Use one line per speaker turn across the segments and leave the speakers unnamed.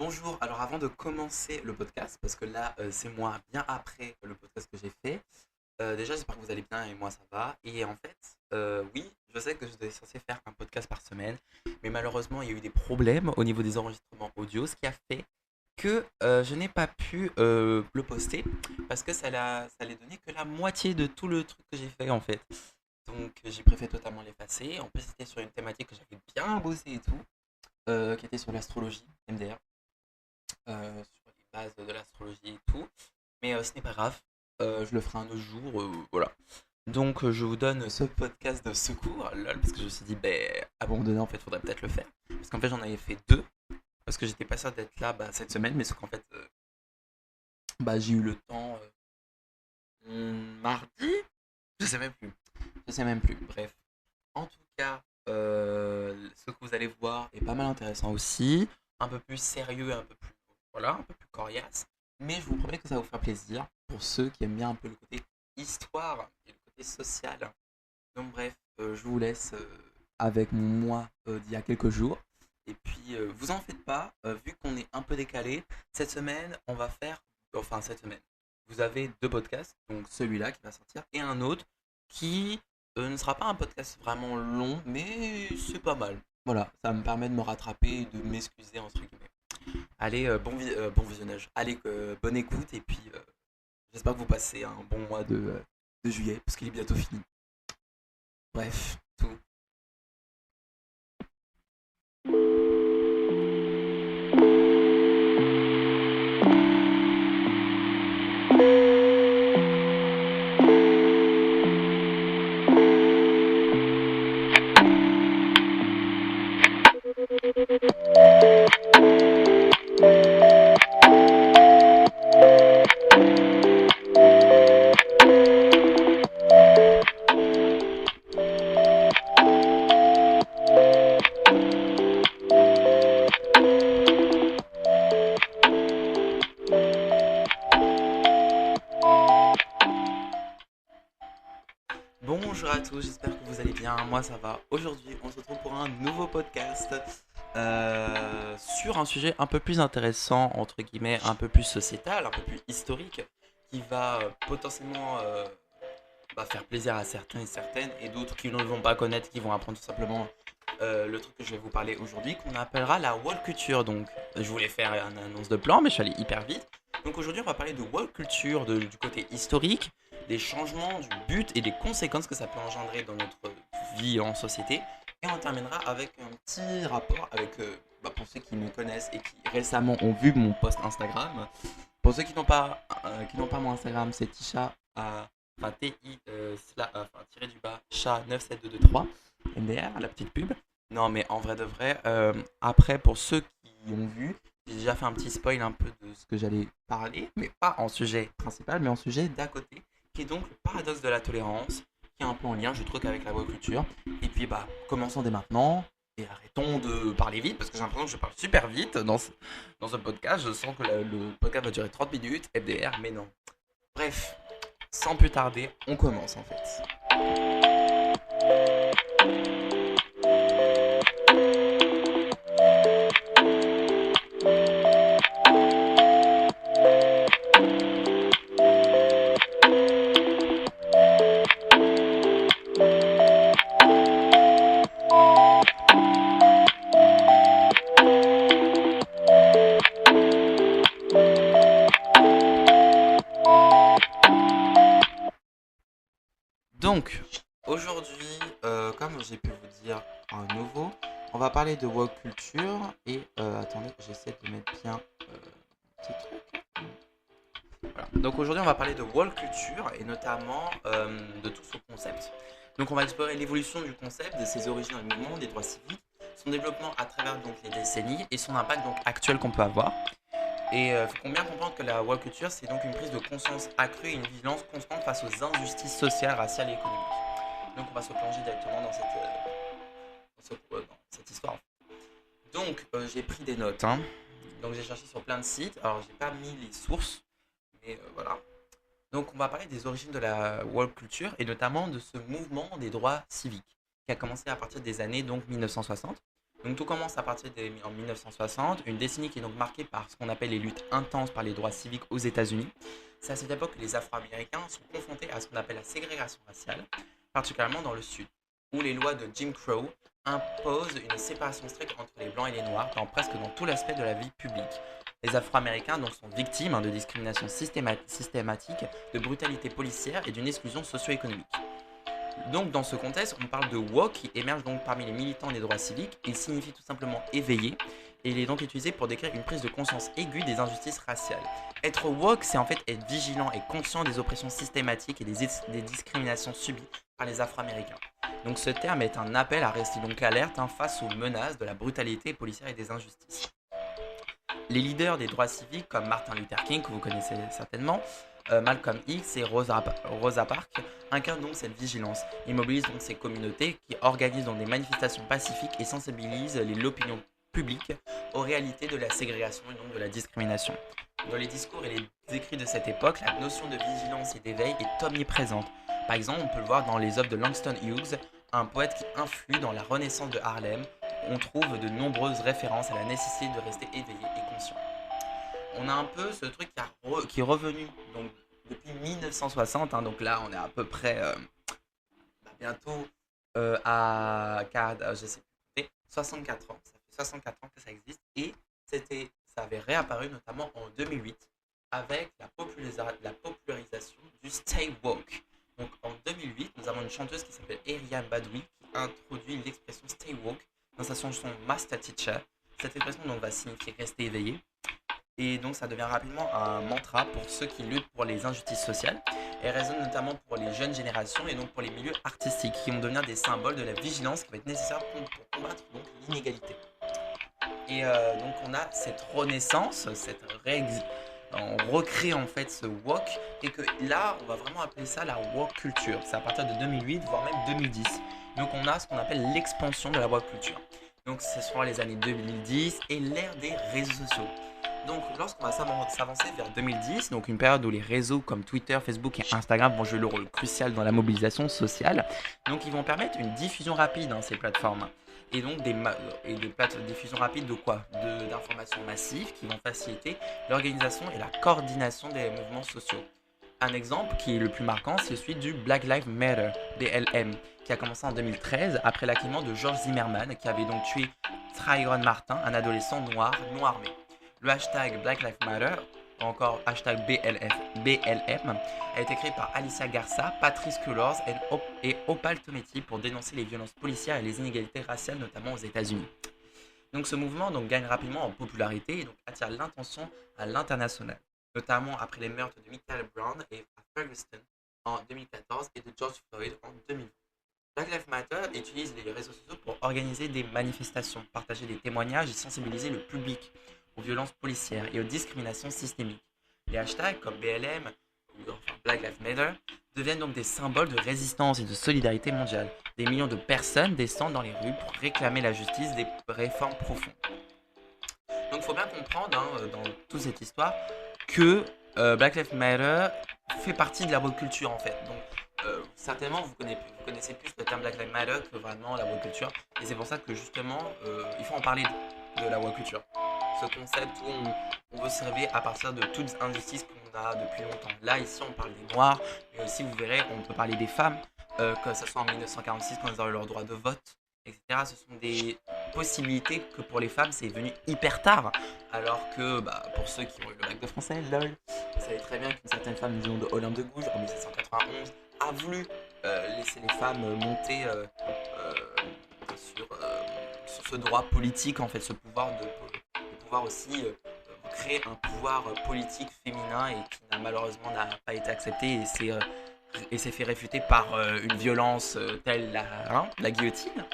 Bonjour, alors avant de commencer le podcast, parce que là c'est moi bien après le podcast que j'ai fait, déjà j'espère que vous allez bien et moi ça va. Et en fait, oui, je sais que je devais censé faire un podcast par semaine, mais malheureusement il y a eu des problèmes au niveau des enregistrements audio, ce qui a fait que je n'ai pas pu le poster, parce que ça allait donner que la moitié de tout le truc que j'ai fait en fait. Donc j'ai préféré totalement l'effacer. En plus c'était sur une thématique que j'avais bien bossé et tout, qui était sur l'astrologie, MDR, sur les bases de l'astrologie et tout. Mais ce n'est pas grave, je le ferai un autre jour, voilà. Donc je vous donne ce podcast de secours, lol, parce que je me suis dit, ben, abandonner en fait, faudrait peut-être le faire. Parce qu'en fait j'en avais fait deux, parce que j'étais pas sûr d'être là cette semaine, mais sauf qu'en fait, j'ai eu le temps mardi, je sais même plus. Je sais même plus, bref. En tout cas, ce que vous allez voir est pas mal intéressant aussi, un peu plus sérieux, un peu plus, voilà, un peu plus coriace. Mais je vous promets que ça va vous faire plaisir pour ceux qui aiment bien un peu le côté histoire et le côté social. Donc bref, je vous laisse avec mon moi d'il y a quelques jours. Et puis, vous en faites pas, vu qu'on est un peu décalé, cette semaine, on va faire, enfin cette semaine, vous avez deux podcasts, donc celui-là qui va sortir et un autre qui ne sera pas un podcast vraiment long, mais c'est pas mal. Voilà, ça me permet de me rattraper et de m'excuser entre guillemets. Allez, bon visionnage. Allez, bonne écoute et puis j'espère que vous passez un bon mois de juillet parce qu'il est bientôt fini. Bref, tout. Bonjour à tous, j'espère que vous allez bien. Moi ça va. Aujourd'hui, on se retrouve pour un nouveau podcast sur un sujet un peu plus intéressant, entre guillemets, un peu plus sociétal, un peu plus historique, qui va potentiellement faire plaisir à certains et certaines, et d'autres qui ne vont pas connaître, qui vont apprendre tout simplement le truc que je vais vous parler aujourd'hui, qu'on appellera la wall culture. Donc, je voulais faire une annonce de plan, mais je suis allé hyper vite. Donc aujourd'hui, on va parler de wall culture, du côté historique, des changements, du but et des conséquences que ça peut engendrer dans notre vie en société. Et on terminera avec un petit rapport avec, pour ceux qui me connaissent et qui récemment ont vu mon post Instagram. Pour ceux qui n'ont pas mon Instagram, c'est Tisha, enfin TI, tiré du bas, chat 97223, MDR, la petite pub. Non, mais en vrai de vrai, après, pour ceux qui ont vu, j'ai déjà fait un petit spoil un peu de ce que j'allais parler, mais pas en sujet principal, mais en sujet d'à côté, qui est donc le paradoxe de la tolérance, qui est un peu en lien, je trouve, avec la culture. Et puis, commençons dès maintenant, et arrêtons de parler vite, parce que j'ai l'impression que je parle super vite dans ce podcast. Je sens que le podcast va durer 30 minutes, FDR, mais non. Bref, sans plus tarder, on commence en fait. Donc, aujourd'hui, comme j'ai pu vous dire à nouveau, on va parler de woke culture et attendez, j'essaie de mettre bien petit truc. Voilà. Donc aujourd'hui, on va parler de woke culture et notamment de tout ce concept. Donc on va explorer l'évolution du concept, de ses origines dans le mouvement, des droits civiques, son développement à travers donc les décennies et son impact donc actuel qu'on peut avoir. Et il faut bien comprendre que la woke culture, c'est donc une prise de conscience accrue et une vigilance constante face aux injustices sociales, raciales et économiques. Donc on va se plonger directement dans cette histoire. Donc j'ai pris des notes, hein. Donc j'ai cherché sur plein de sites. Alors j'ai pas mis les sources, mais voilà. Donc on va parler des origines de la woke culture et notamment de ce mouvement des droits civiques qui a commencé à partir des années donc 1960. Donc tout commence à partir en 1960, une décennie qui est donc marquée par ce qu'on appelle les luttes intenses par les droits civiques aux États-Unis. C'est à cette époque que les Afro-Américains sont confrontés à ce qu'on appelle la ségrégation raciale, particulièrement dans le Sud, où les lois de Jim Crow imposent une séparation stricte entre les Blancs et les Noirs dans tout l'aspect de la vie publique. Les Afro-Américains donc sont victimes de discrimination systématique, de brutalité policière et d'une exclusion socio-économique. Donc dans ce contexte, on parle de woke qui émerge donc parmi les militants des droits civiques. Il signifie tout simplement éveillé et il est donc utilisé pour décrire une prise de conscience aiguë des injustices raciales. Être woke, c'est en fait être vigilant et conscient des oppressions systématiques et des discriminations subies par les Afro-Américains. Donc ce terme est un appel à rester donc alerte face aux menaces de la brutalité policière et des injustices. Les leaders des droits civiques comme Martin Luther King, que vous connaissez certainement, Malcolm X et Rosa Parks incarnent donc cette vigilance. Ils mobilisent donc ces communautés qui organisent donc des manifestations pacifiques et sensibilisent l'opinion publique aux réalités de la ségrégation et donc de la discrimination. Dans les discours et les écrits de cette époque, la notion de vigilance et d'éveil est omniprésente. Par exemple, on peut le voir dans les œuvres de Langston Hughes, un poète qui influe dans la Renaissance de Harlem. On trouve de nombreuses références à la nécessité de rester éveillé et conscient. On a un peu ce truc qui est revenu donc, depuis 1960, donc là on est à peu près bientôt je sais plus, 64 ans, ça fait 64 ans que ça existe, et ça avait réapparu notamment en 2008 avec la popularisation du Stay Woke. Donc en 2008, nous avons une chanteuse qui s'appelle Erykah Badu qui introduit l'expression Stay Woke dans sa chanson Master Teacher. Cette expression donc, va signifier rester éveillé. Et donc ça devient rapidement un mantra pour ceux qui luttent pour les injustices sociales. Elle résonne notamment pour les jeunes générations et donc pour les milieux artistiques qui vont devenir des symboles de la vigilance qui va être nécessaire pour combattre donc, l'inégalité. Et donc on a cette renaissance, on recrée en fait ce woke et que là on va vraiment appeler ça la woke culture. C'est à partir de 2008 voire même 2010. Donc on a ce qu'on appelle l'expansion de la woke culture. Donc ce sera les années 2010 et l'ère des réseaux sociaux. Donc lorsqu'on va s'avancer vers 2010, donc une période où les réseaux comme Twitter, Facebook et Instagram vont jouer le rôle crucial dans la mobilisation sociale, donc ils vont permettre une diffusion rapide ces plateformes. Et donc des diffusion rapide de quoi? D'informations massives qui vont faciliter l'organisation et la coordination des mouvements sociaux. Un exemple qui est le plus marquant, c'est celui du Black Lives Matter, BLM, qui a commencé en 2013 après l'acquittement de George Zimmerman qui avait donc tué Trayvon Martin, un adolescent noir non armé. Le hashtag Black Lives Matter, ou encore hashtag BLM, a été créé par Alicia Garza, Patrice Cullors et Opal Tometi pour dénoncer les violences policières et les inégalités raciales, notamment aux États-Unis. Donc ce mouvement gagne rapidement en popularité et donc attire l'attention à l'international, notamment après les meurtres de Michael Brown et à Ferguson en 2014 et de George Floyd en 2020. Black Lives Matter utilise les réseaux sociaux pour organiser des manifestations, partager des témoignages et sensibiliser le public aux violences policières et aux discriminations systémiques. Les hashtags comme BLM ou enfin Black Lives Matter deviennent donc des symboles de résistance et de solidarité mondiale. Des millions de personnes descendent dans les rues pour réclamer la justice, des réformes profondes. Donc il faut bien comprendre dans toute cette histoire que Black Lives Matter fait partie de la woke culture en fait. Donc certainement vous connaissez plus le terme Black Lives Matter que vraiment la woke culture. Et c'est pour ça que justement il faut en parler de la woke culture. Ce concept où on veut se réveiller à partir de toutes les injustices qu'on a depuis longtemps. Là, ici, on parle des Noirs, mais aussi, vous verrez, on peut parler des femmes, que ce soit en 1946 quand elles ont eu leur droit de vote, etc. Ce sont des possibilités que pour les femmes, c'est venu hyper tard. Alors que pour ceux qui ont eu le bac de français, lol, vous savez très bien qu'une certaine femme du nom de Olympe de Gouges, en 1791, a voulu laisser les femmes monter sur ce droit politique, en fait, ce pouvoir de pouvoir aussi créer un pouvoir politique féminin et qui malheureusement n'a pas été accepté et s'est fait réfuter par une violence telle la guillotine.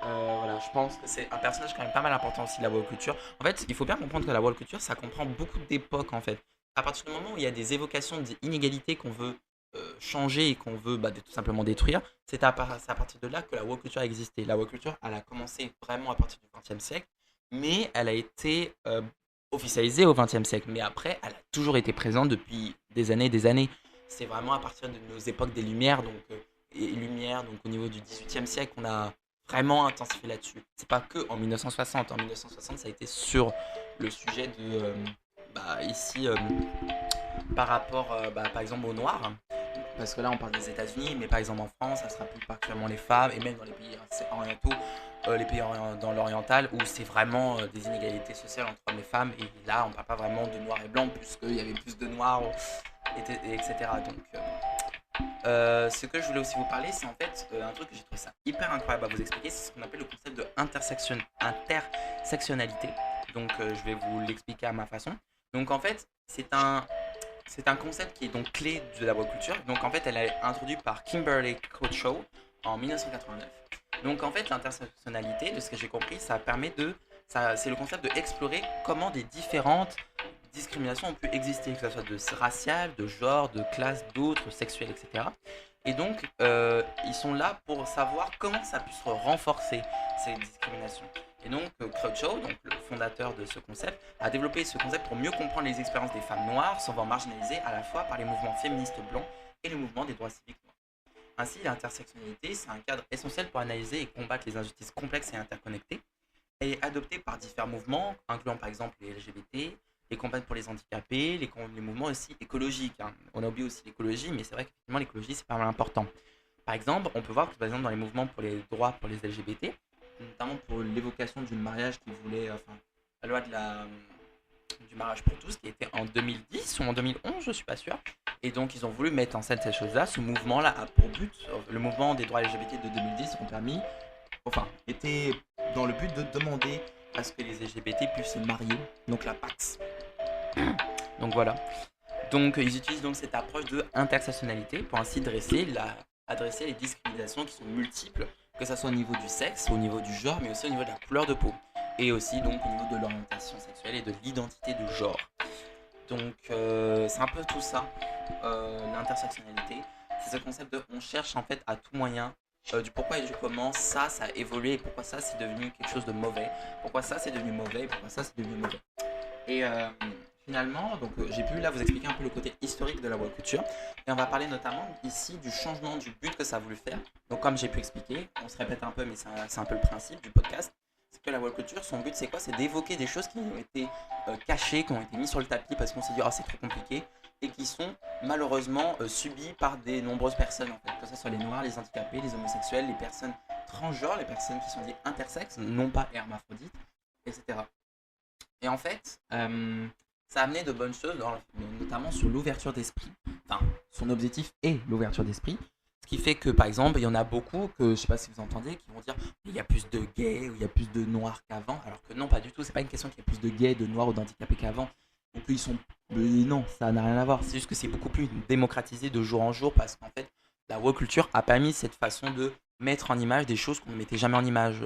Voilà, je pense que c'est un personnage quand même pas mal important aussi de la woke culture. En fait, il faut bien comprendre que la woke culture, ça comprend beaucoup d'époques en fait. À partir du moment où il y a des évocations d'inégalités qu'on veut changer et qu'on veut tout simplement détruire, c'est à partir de là que la woke culture a existé. La woke culture, elle a commencé vraiment à partir du XXe siècle, mais elle a été officialisée au XXe siècle. Mais après, elle a toujours été présente depuis des années et des années. C'est vraiment à partir de nos époques des Lumières, donc au niveau du XVIIIe siècle, on a vraiment intensifié là-dessus. C'est pas que en 1960. En 1960, ça a été sur le sujet de, ici, par rapport, par exemple, aux Noirs. Parce que là, on parle des États-Unis, mais par exemple en France, ça sera plus particulièrement les femmes, et même dans les pays orientaux, les pays dans l'oriental, où c'est vraiment des inégalités sociales entre hommes et femmes. Et là, on ne parle pas vraiment de noir et blanc, puisqu'il y avait plus de noirs, etc. Donc, ce que je voulais aussi vous parler, c'est en fait un truc que j'ai trouvé ça hyper incroyable à vous expliquer, c'est ce qu'on appelle le concept de intersectionnalité. Donc, je vais vous l'expliquer à ma façon. Donc, en fait, c'est un concept qui est donc clé de la woke culture. Donc en fait, elle est introduite par Kimberly Crenshaw en 1989. Donc en fait, l'intersectionnalité, de ce que j'ai compris, c'est le concept de explorer comment des différentes discriminations ont pu exister, que ce soit de raciale, de genre, de classe, d'autres, sexuelles, etc. Et donc, ils sont là pour savoir comment ça puisse renforcer ces discriminations. Et donc, Crenshaw, donc le fondateur de ce concept, a développé ce concept pour mieux comprendre les expériences des femmes noires, souvent marginalisées à la fois par les mouvements féministes blancs et le mouvement des droits civiques noirs. Ainsi, l'intersectionnalité, c'est un cadre essentiel pour analyser et combattre les injustices complexes et interconnectées, et est adopté par différents mouvements, incluant par exemple les LGBT, les campagnes pour les handicapés, les mouvements aussi écologiques. Hein. On a oublié aussi l'écologie, mais c'est vrai qu'effectivement l'écologie c'est pas mal important. Par exemple, on peut voir que par exemple dans les mouvements pour les droits pour les LGBT, notamment pour l'évocation du mariage qui voulait, la loi du mariage pour tous, qui était en 2010 ou en 2011, je suis pas sûr. Et donc ils ont voulu mettre en scène cette chose-là. Ce mouvement-là a pour but, le mouvement des droits LGBT de 2010 était dans le but de demander à ce que les LGBT puissent se marier, donc la Pax. Donc voilà. Donc ils utilisent donc cette approche de intersectionnalité pour ainsi adresser les discriminations qui sont multiples, que ce soit au niveau du sexe, au niveau du genre, mais aussi au niveau de la couleur de peau. Et aussi donc au niveau de l'orientation sexuelle et de l'identité de genre. Donc c'est un peu tout ça, l'intersectionnalité. C'est ce concept de on cherche en fait à tout moyen du pourquoi et du comment ça a évolué et pourquoi ça c'est devenu quelque chose de mauvais, pourquoi ça c'est devenu mauvais et pourquoi ça c'est devenu mauvais. Et finalement, donc j'ai pu là vous expliquer un peu le côté historique de la woke culture et on va parler notamment ici du changement du but que ça a voulu faire. Donc comme j'ai pu expliquer, on se répète un peu mais c'est un peu le principe du podcast, c'est que la woke culture, son but c'est quoi? C'est d'évoquer des choses qui ont été cachées, qui ont été mises sur le tapis parce qu'on s'est dit oh c'est trop compliqué et qui sont malheureusement subies par des nombreuses personnes en fait, que ce soit les noirs, les handicapés, les homosexuels, les personnes transgenres, les personnes qui sont dites intersexes, non pas hermaphrodites, etc. Et en fait, ça a amené de bonnes choses, notamment sur l'ouverture d'esprit. Enfin, son objectif est l'ouverture d'esprit. Ce qui fait que, par exemple, il y en a beaucoup, que je ne sais pas si vous entendez, qui vont dire il y a plus de gays ou il y a plus de noirs qu'avant. Alors que non, pas du tout. C'est pas une question qu'il y a plus de gays, de noirs ou d'handicapés qu'avant. Ou qu'ils sont. Non, ça n'a rien à voir. C'est juste que c'est beaucoup plus démocratisé de jour en jour parce qu'en fait, la woke culture a permis cette façon de mettre en image des choses qu'on ne mettait jamais en image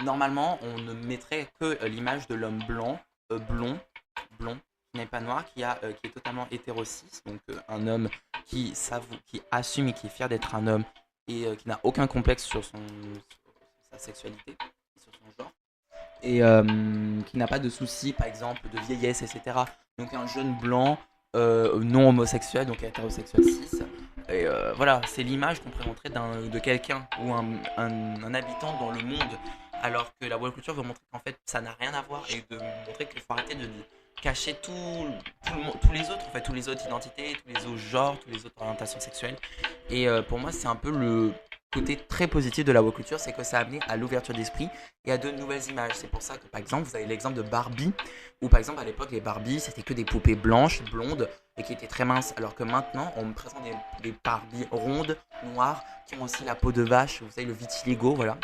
normalement, on ne mettrait que l'image de l'homme blanc, blond, qui n'est pas noir, qui est totalement hétérocis, donc un homme qui assume et qui est fier d'être un homme et qui n'a aucun complexe sur sa sexualité, sur son genre, et qui n'a pas de soucis, par exemple, de vieillesse, etc. Donc un jeune blanc non homosexuel, donc hétérosexuel cis. Et voilà, c'est l'image qu'on pourrait montrer de quelqu'un ou un habitant dans le monde, alors que la woke culture veut montrer qu'en fait ça n'a rien à voir et de montrer qu'il faut arrêter de cacher tous les autres, en fait, tous les autres identités, tous les autres genres, toutes les autres orientations sexuelles. Et pour moi, c'est un peu le côté très positif de la woke culture, c'est que ça a amené à l'ouverture d'esprit et à de nouvelles images. C'est pour ça que par exemple, vous avez l'exemple de Barbie, où par exemple à l'époque les Barbie c'était que des poupées blanches, blondes et qui étaient très minces, alors que maintenant on me présente des Barbie rondes, noires, qui ont aussi la peau de vache, vous savez le vitiligo, voilà,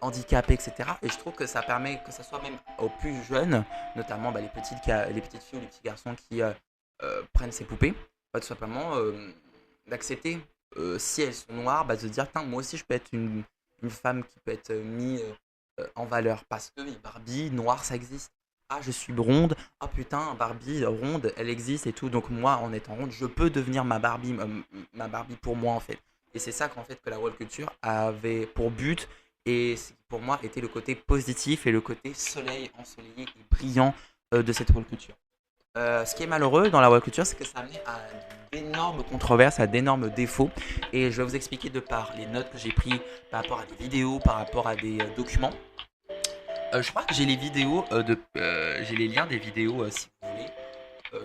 handicapés, etc. Et je trouve que ça permet que ça soit même aux plus jeunes, notamment les petites filles ou les petits garçons qui prennent ces poupées, tout simplement d'accepter si elles sont noires, de se dire moi aussi je peux être une femme qui peut être mise en valeur parce que les Barbie noires ça existe. Ah, je suis ronde, ah putain, Barbie ronde, elle existe et tout, donc moi en étant ronde, je peux devenir ma Barbie pour moi en fait. Et c'est ça qu'en fait que la woke culture avait pour but et ce qui pour moi était le côté positif et le côté soleil ensoleillé et brillant de cette woke culture. Ce qui est malheureux dans la web culture, c'est que ça a amené à d'énormes controverses, à d'énormes défauts. Et je vais vous expliquer de par les notes que j'ai prises par rapport à des vidéos, par rapport à des documents. Je crois que j'ai les vidéos j'ai les liens des vidéos si vous voulez,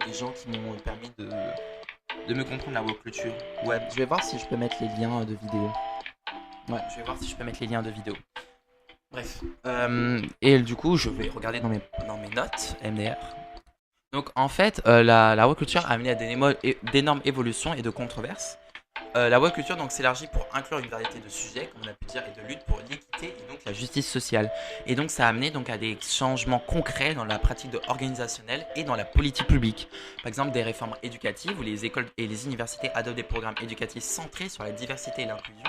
des gens qui m'ont permis de me comprendre la web culture. Ouais, je vais voir si je peux mettre les liens de vidéos. Ouais, je vais voir si je peux mettre les liens de vidéos. Bref. Et du coup, je vais regarder dans mes notes MDR. Donc en fait, la web culture a amené à d'énormes évolutions et de controverses. La web culture donc s'élargit pour inclure une variété de sujets, comme on a pu dire, et de lutte pour l'équité et donc la justice sociale. Et donc ça a amené donc à des changements concrets dans la pratique organisationnelle et dans la politique publique. Par exemple, des réformes éducatives où les écoles et les universités adoptent des programmes éducatifs centrés sur la diversité et l'inclusion.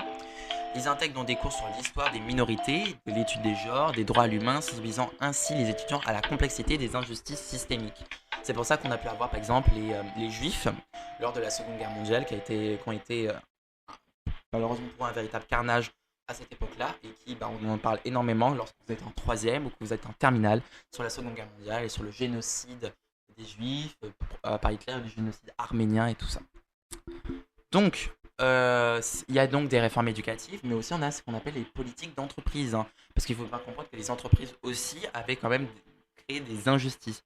Ils intègrent dans des cours sur l'histoire des minorités, de l'étude des genres, des droits à l'humain, sensibilisant ainsi les étudiants à la complexité des injustices systémiques. C'est pour ça qu'on a pu avoir par exemple les juifs lors de la Seconde Guerre mondiale qui ont été malheureusement pour un véritable carnage à cette époque-là et qui, on en parle énormément lorsque vous êtes en troisième ou que vous êtes en terminale sur la Seconde Guerre mondiale et sur le génocide des juifs par Hitler, le génocide arménien et tout ça. Donc, il y a donc des réformes éducatives, mais aussi on a ce qu'on appelle les politiques d'entreprise. Parce qu'il faut bien comprendre que les entreprises aussi avaient quand même créé des injustices.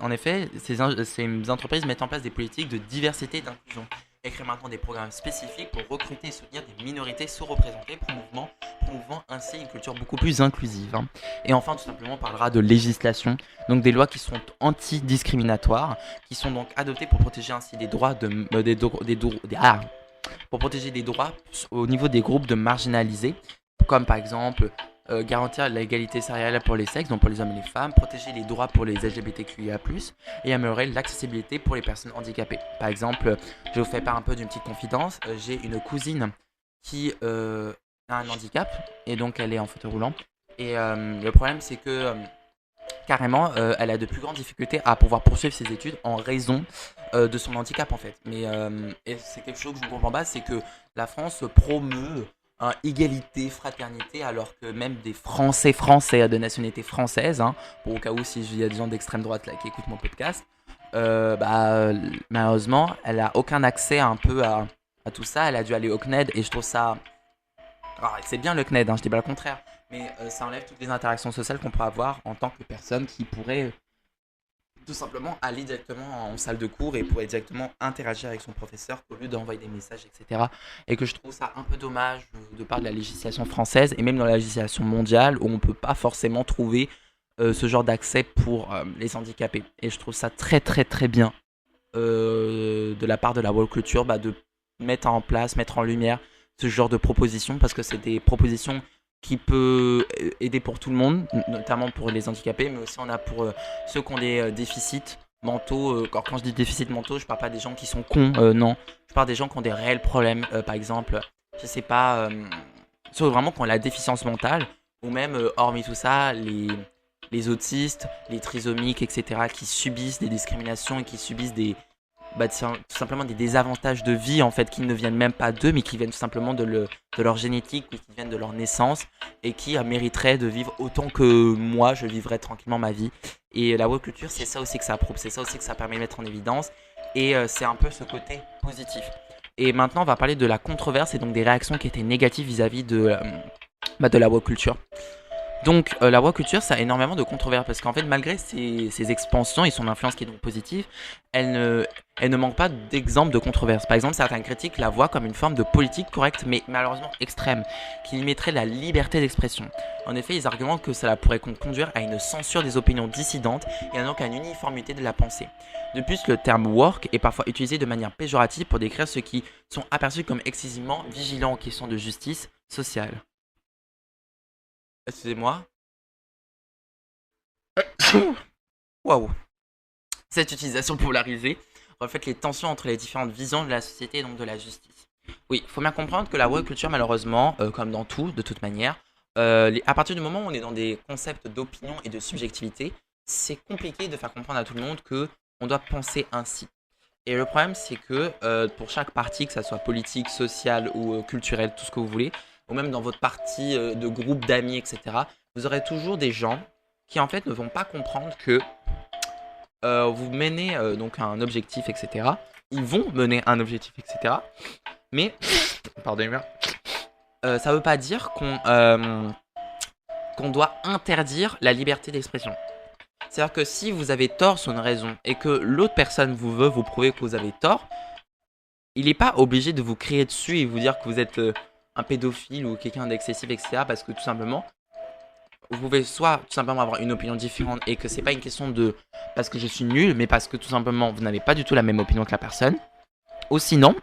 En effet, ces entreprises mettent en place des politiques de diversité et d'inclusion et créent maintenant des programmes spécifiques pour recruter et soutenir des minorités sous-représentées, promouvant ainsi une culture beaucoup plus inclusive. Et enfin, tout simplement, on parlera de législation, donc des lois qui sont anti-discriminatoires, qui sont donc adoptées pour protéger ainsi des droits pour protéger des droits au niveau des groupes de marginalisés, comme par exemple garantir l'égalité salariale pour les sexes, donc pour les hommes et les femmes, protéger les droits pour les LGBTQIA+, et améliorer l'accessibilité pour les personnes handicapées. Par exemple, je vous fais part un peu d'une petite confidence, j'ai une cousine qui a un handicap, et donc elle est en fauteuil roulant, et le problème c'est que carrément, elle a de plus grandes difficultés à pouvoir poursuivre ses études en raison de son handicap en fait. Mais et c'est quelque chose que je ne comprends pas, c'est que la France promeut égalité, fraternité, alors que même des Français de nationalité française, pour au cas où s'il y a des gens d'extrême droite là qui écoutent mon podcast, malheureusement, elle a aucun accès un peu à tout ça. Elle a dû aller au CNED et je trouve ça. Alors, c'est bien le CNED, je dis pas le contraire, mais ça enlève toutes les interactions sociales qu'on peut avoir en tant que personne qui pourrait tout simplement aller directement en salle de cours et pourrait directement interagir avec son professeur au lieu d'envoyer des messages, etc. Et que je trouve ça un peu dommage de part de la législation française et même dans la législation mondiale où on ne peut pas forcément trouver ce genre d'accès pour les handicapés. Et je trouve ça très très très bien de la part de la world culture de mettre en place, mettre en lumière ce genre de propositions parce que c'est des propositions qui peut aider pour tout le monde, notamment pour les handicapés, mais aussi on a pour ceux qui ont des déficits mentaux. Quand je dis déficits mentaux, je parle pas des gens qui sont cons, non. Je parle des gens qui ont des réels problèmes, par exemple, je sais pas, ceux vraiment qui ont la déficience mentale, ou même, hormis tout ça, les autistes, les trisomiques, etc., qui subissent des discriminations et qui subissent tout simplement des désavantages de vie en fait qui ne viennent même pas d'eux mais qui viennent tout simplement de leur génétique ou qui viennent de leur naissance et qui mériteraient de vivre autant que moi je vivrais tranquillement ma vie. Et la web culture, c'est ça aussi que ça prouve, c'est ça aussi que ça permet de mettre en évidence et c'est un peu ce côté positif. Et maintenant on va parler de la controverse et donc des réactions qui étaient négatives vis-à-vis de la web culture. Donc la web culture, ça a énormément de controverses parce qu'en fait malgré ses expansions et son influence qui est donc positive, elle ne manque pas d'exemples de controverses. Par exemple, certains critiques la voient comme une forme de politique correcte mais malheureusement extrême, qui limiterait la liberté d'expression. En effet, ils argumentent que cela pourrait conduire à une censure des opinions dissidentes et donc à une uniformité de la pensée. De plus, le terme woke est parfois utilisé de manière péjorative pour décrire ceux qui sont aperçus comme excessivement vigilants aux questions de justice sociale. Excusez-moi. Waouh. Cette utilisation polarisée reflète les tensions entre les différentes visions de la société et donc de la justice. Oui, il faut bien comprendre que la web culture, malheureusement, comme dans tout, de toute manière, à partir du moment où on est dans des concepts d'opinion et de subjectivité, c'est compliqué de faire comprendre à tout le monde que on doit penser ainsi. Et le problème, c'est que pour chaque parti, que ça soit politique, sociale ou culturelle, tout ce que vous voulez, ou même dans votre partie de groupe d'amis, etc., vous aurez toujours des gens qui en fait ne vont pas comprendre que vous menez donc un objectif, etc. Ils vont mener un objectif, etc. Mais, pardonnez-moi, ça veut pas dire qu'on doit interdire la liberté d'expression. C'est-à-dire que si vous avez tort sur une raison et que l'autre personne veut vous prouver que vous avez tort, il n'est pas obligé de vous crier dessus et vous dire que vous êtes un pédophile ou quelqu'un d'excessif, etc. Parce que tout simplement, vous pouvez soit tout simplement avoir une opinion différente et que c'est pas une question de parce que je suis nul, mais parce que tout simplement vous n'avez pas du tout la même opinion que la personne. Ou sinon,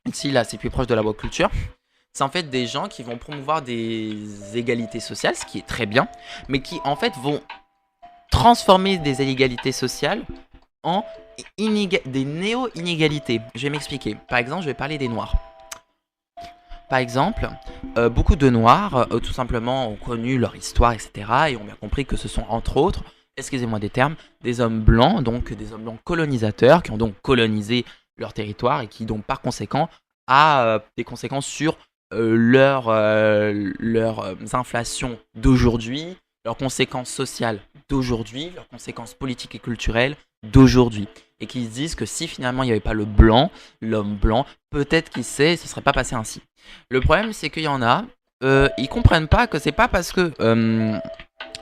ici là c'est plus proche de la woke culture, c'est en fait des gens qui vont promouvoir des égalités sociales, ce qui est très bien, mais qui en fait vont transformer des inégalités sociales en des néo-inégalités. Je vais m'expliquer. Par exemple, je vais parler des Noirs. Par exemple, beaucoup de Noirs, tout simplement, ont connu leur histoire, etc. et ont bien compris que ce sont, entre autres, excusez-moi des termes, des hommes blancs, donc des hommes blancs colonisateurs, qui ont donc colonisé leur territoire et qui, donc, par conséquent, a des conséquences sur leurs inflations d'aujourd'hui, leurs conséquences sociales d'aujourd'hui, leurs conséquences politiques et culturelles d'aujourd'hui. Et qui se disent que si finalement il n'y avait pas l'homme blanc, peut-être qui sait, ce ne serait pas passé ainsi. Le problème, c'est qu'il y en a, ils comprennent pas que c'est pas parce que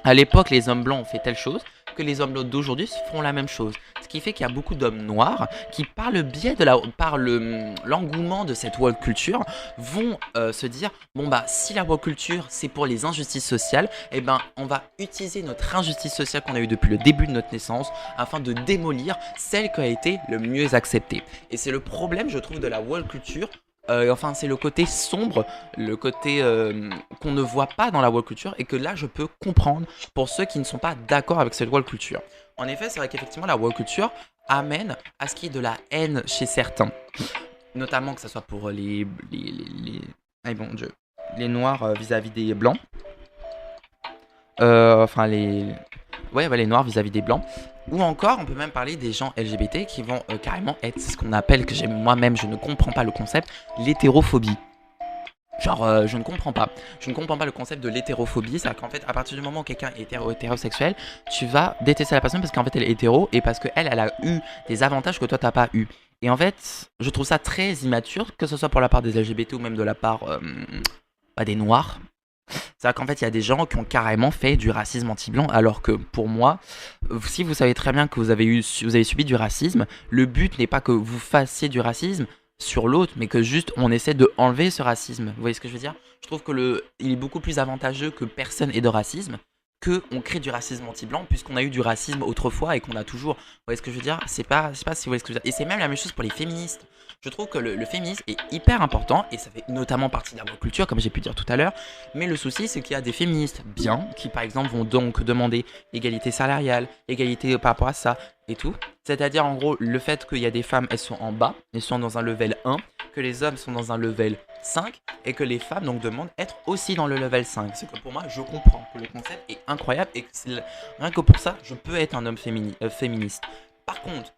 à l'époque les hommes blancs ont fait telle chose que les hommes blancs d'aujourd'hui feront la même chose. Ce qui fait qu'il y a beaucoup d'hommes noirs qui, par le biais de l'engouement de cette woke culture, vont se dire bon bah si la woke culture c'est pour les injustices sociales, eh ben on va utiliser notre injustice sociale qu'on a eue depuis le début de notre naissance afin de démolir celle qui a été le mieux acceptée. Et c'est le problème, je trouve, de la woke culture. Enfin, c'est le côté sombre, le côté qu'on ne voit pas dans la woke culture et que là, je peux comprendre pour ceux qui ne sont pas d'accord avec cette woke culture. En effet, c'est vrai qu'effectivement, la woke culture amène à ce qu'il y ait de la haine chez certains. Notamment que ce soit pour ah, bon Dieu, les noirs vis-à-vis des blancs. Enfin, les noirs vis-à-vis des blancs. Ou encore, on peut même parler des gens LGBT qui vont carrément être ce qu'on appelle, que moi-même je ne comprends pas le concept, l'hétérophobie. Genre, je ne comprends pas. Je ne comprends pas le concept de l'hétérophobie. C'est-à-dire qu'en fait, à partir du moment où quelqu'un est hétérosexuel, tu vas détester la personne parce qu'en fait, elle est hétéro et parce qu'elle a eu des avantages que toi, t'as pas eu. Et en fait, je trouve ça très immature, que ce soit pour la part des LGBT ou même de la part des noirs. C'est-à-dire qu'en fait, il y a des gens qui ont carrément fait du racisme anti-blanc, alors que pour moi, si vous savez très bien que vous avez subi du racisme, le but n'est pas que vous fassiez du racisme sur l'autre, mais que juste on essaie de enlever ce racisme. Vous voyez ce que je veux dire? Je trouve que il est beaucoup plus avantageux que personne ait de racisme, que on crée du racisme anti-blanc, puisqu'on a eu du racisme autrefois et qu'on a toujours. Vous voyez ce que je veux dire? Je sais pas si vous voyez ce que je veux dire. Et c'est même la même chose pour les féministes. Je trouve que le féminisme est hyper important et ça fait notamment partie de la culture, comme j'ai pu dire tout à l'heure. Mais le souci, c'est qu'il y a des féministes bien qui, par exemple, vont donc demander égalité salariale, égalité par rapport à ça et tout. C'est-à-dire, en gros, le fait qu'il y a des femmes, elles sont en bas, elles sont dans un level 1, que les hommes sont dans un level 5 et que les femmes donc demandent être aussi dans le level 5. C'est que pour moi, je comprends que le concept est incroyable et que rien que pour ça, je peux être un homme féministe. Par contre,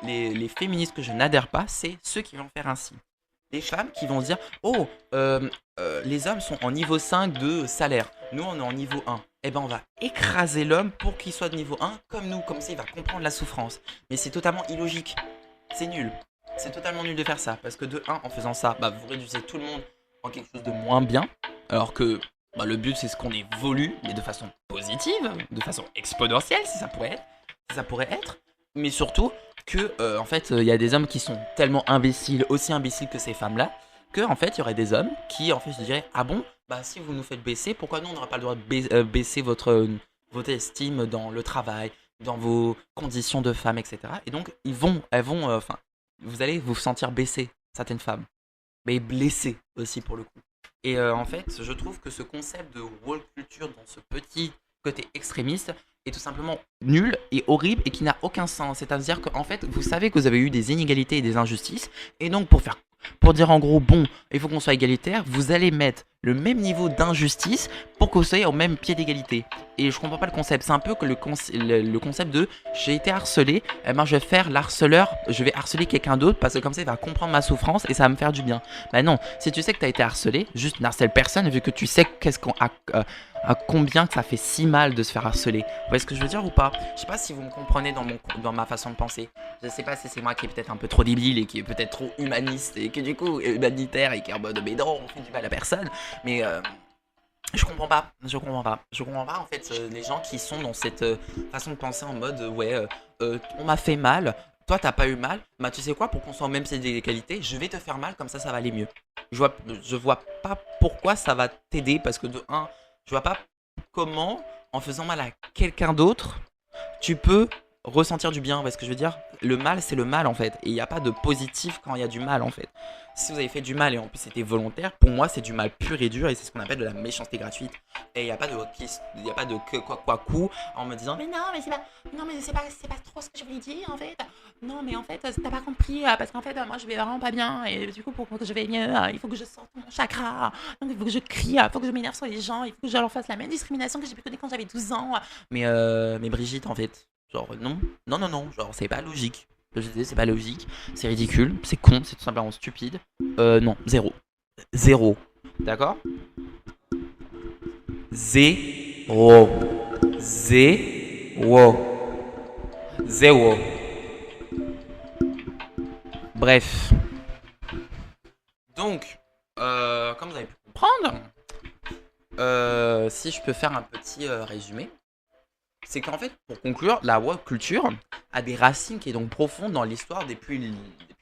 les féministes que je n'adhère pas, c'est ceux qui vont faire ainsi. Les femmes qui vont se dire oh, les hommes sont en niveau 5 de salaire, nous on est en niveau 1. Eh ben on va écraser l'homme pour qu'il soit de niveau 1 comme nous, comme ça il va comprendre la souffrance. Mais c'est totalement illogique, c'est nul. C'est totalement nul de faire ça, parce que de 1, en faisant ça, bah, vous réduisez tout le monde en quelque chose de moins bien, alors que bah, le but c'est ce qu'on évolue, mais de façon positive, de façon exponentielle si ça pourrait être. Mais surtout que en fait il y a des hommes qui sont tellement imbéciles, aussi imbéciles que ces femmes-là, que en fait il y aurait des hommes qui en fait se diraient ah bon, bah si vous nous faites baisser, pourquoi nous on n'aura pas le droit de baisser votre estime dans le travail, dans vos conditions de femme, etc. Et donc vous allez vous sentir baisser, certaines femmes, mais blessées aussi pour le coup. Et en fait, je trouve que ce concept de woke culture dans ce petit côté extrémiste est tout simplement nul et horrible et qui n'a aucun sens. C'est-à-dire qu'en fait, vous savez que vous avez eu des inégalités et des injustices, et donc pour faire pour dire en gros, bon, il faut qu'on soit égalitaire, vous allez mettre le même niveau d'injustice pour que vous soyez au même pied d'égalité. Et je comprends pas le concept. C'est un peu que le concept de j'ai été harcelé, eh ben je vais faire l'harceleur, je vais harceler quelqu'un d'autre parce que comme ça il va comprendre ma souffrance et ça va me faire du bien. Bah non, si tu sais que tu as été harcelé, juste n'harcèle personne vu que tu sais à combien que ça fait si mal de se faire harceler. Vous voyez ce que je veux dire ou pas? Je sais pas si vous me comprenez dans ma façon de penser. Je sais pas si c'est moi qui est peut-être un peu trop débile et qui est peut-être trop humaniste et qui du coup est humanitaire et qui est en mode mais non, on fait du mal à personne. Mais je comprends pas en fait les gens qui sont dans cette façon de penser en mode ouais, on m'a fait mal, toi t'as pas eu mal, bah tu sais quoi, pour qu'on soit au même pied d'égalité, je vais te faire mal comme ça va aller mieux. Je vois pas pourquoi ça va t'aider parce que de un, je vois pas comment en faisant mal à quelqu'un d'autre, tu peux ressentir du bien. Parce que je veux dire, le mal c'est le mal en fait, et il n'y a pas de positif quand il y a du mal en fait. Si vous avez fait du mal et en plus c'était volontaire, pour moi c'est du mal pur et dur et c'est ce qu'on appelle de la méchanceté gratuite. Et il n'y a pas de il y a pas de que quoi coup en me disant mais non mais c'est pas trop ce que je voulais dire en fait. Non mais en fait t'as pas compris parce qu'en fait moi je vais vraiment pas bien et du coup pour que je vais mieux il faut que je sorte mon chakra. Donc il faut que je crie, il faut que je m'énerve sur les gens, il faut que je leur fasse la même discrimination que j'ai pu connaître quand j'avais 12 ans. Mais Brigitte en fait, genre non, genre c'est pas logique. Je disais, c'est pas logique, c'est ridicule, c'est con, c'est tout simplement stupide. Non, zéro. Zéro. D'accord? Zéro. Zéro. Zéro. Bref. Donc, comme vous avez pu comprendre, si je peux faire un petit résumé, c'est qu'en fait, pour conclure, la woke culture a des racines qui est donc profondes dans l'histoire depuis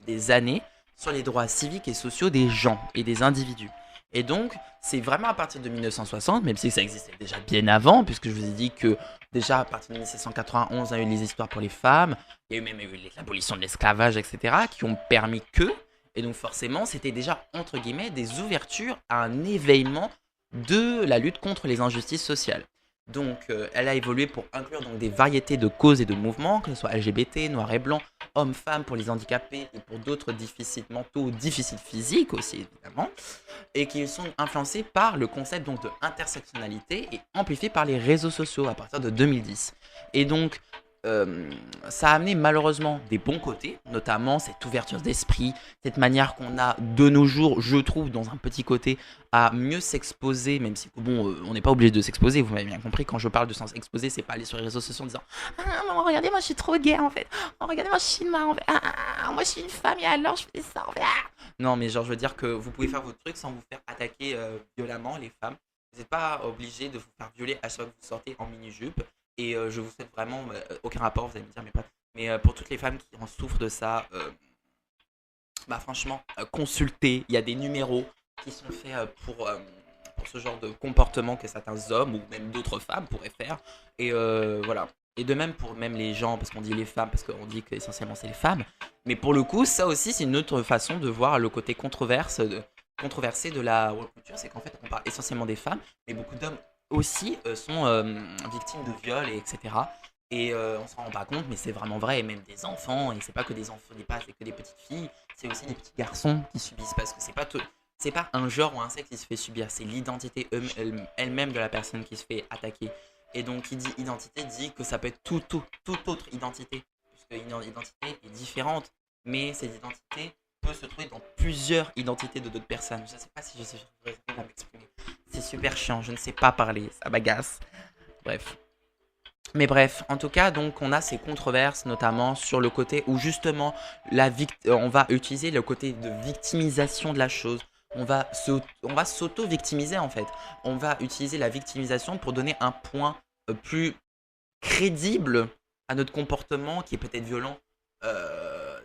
des années sur les droits civiques et sociaux des gens et des individus. Et donc, c'est vraiment à partir de 1960, même si ça existait déjà bien avant, puisque je vous ai dit que déjà à partir de 1791, il y a eu les histoires pour les femmes, il y a eu même eu l'abolition de l'esclavage, etc., qui ont permis que, et donc forcément, c'était déjà, entre guillemets, des ouvertures à un éveillement de la lutte contre les injustices sociales. Donc, elle a évolué pour inclure donc, des variétés de causes et de mouvements, que ce soit LGBT, noir et blanc, hommes-femmes pour les handicapés et pour d'autres déficits mentaux, déficits physiques aussi évidemment, et qui sont influencés par le concept donc, de intersectionnalité et amplifiés par les réseaux sociaux à partir de 2010. Et donc, ça a amené malheureusement des bons côtés, notamment cette ouverture d'esprit, cette manière qu'on a de nos jours, je trouve, dans un petit côté, à mieux s'exposer, même si, bon, on n'est pas obligé de s'exposer, vous m'avez bien compris, quand je parle de s'exposer, c'est pas aller sur les réseaux sociaux en disant « Ah, regardez, moi je suis trop gay en fait, oh, regardez, moi je suis noire en fait, moi je suis une femme et alors je fais ça en fait. » Non, mais genre, je veux dire que vous pouvez faire votre truc sans vous faire attaquer violemment, les femmes. Vous n'êtes pas obligé de vous faire violer à chaque fois que vous sortez en mini-jupe. Et je vous souhaite vraiment aucun rapport, vous allez me dire, mais pas. Mais pour toutes les femmes qui en souffrent de ça, bah franchement, consultez. Il y a des numéros qui sont faits pour ce genre de comportement que certains hommes ou même d'autres femmes pourraient faire. Et voilà. Et de même pour même les gens, parce qu'on dit les femmes, parce qu'on dit qu'essentiellement c'est les femmes. Mais pour le coup, ça aussi, c'est une autre façon de voir le côté controversé de la world culture. C'est qu'en fait, on parle essentiellement des femmes, mais beaucoup d'hommes aussi sont victimes de viols, et etc. Et on s'en rend pas compte, mais c'est vraiment vrai, et même des enfants, et c'est pas que des enfants, c'est que des petites filles, c'est aussi des petits garçons qui subissent, parce que c'est pas un genre ou un sexe qui se fait subir, c'est l'identité elle-même de la personne qui se fait attaquer. Et donc, qui dit identité dit que ça peut être toute autre identité, puisque une identité est différente, mais cette identité peut se trouver dans plusieurs identités de d'autres personnes. Je sais pas si je sais à m'exprimer. C'est super chiant, je ne sais pas parler, ça m'agace. Bref. Mais bref, en tout cas, donc on a ces controverses, notamment sur le côté où justement on va utiliser le côté de victimisation de la chose. On va s'auto-victimiser en fait. On va utiliser la victimisation pour donner un point plus crédible à notre comportement qui est peut-être violent.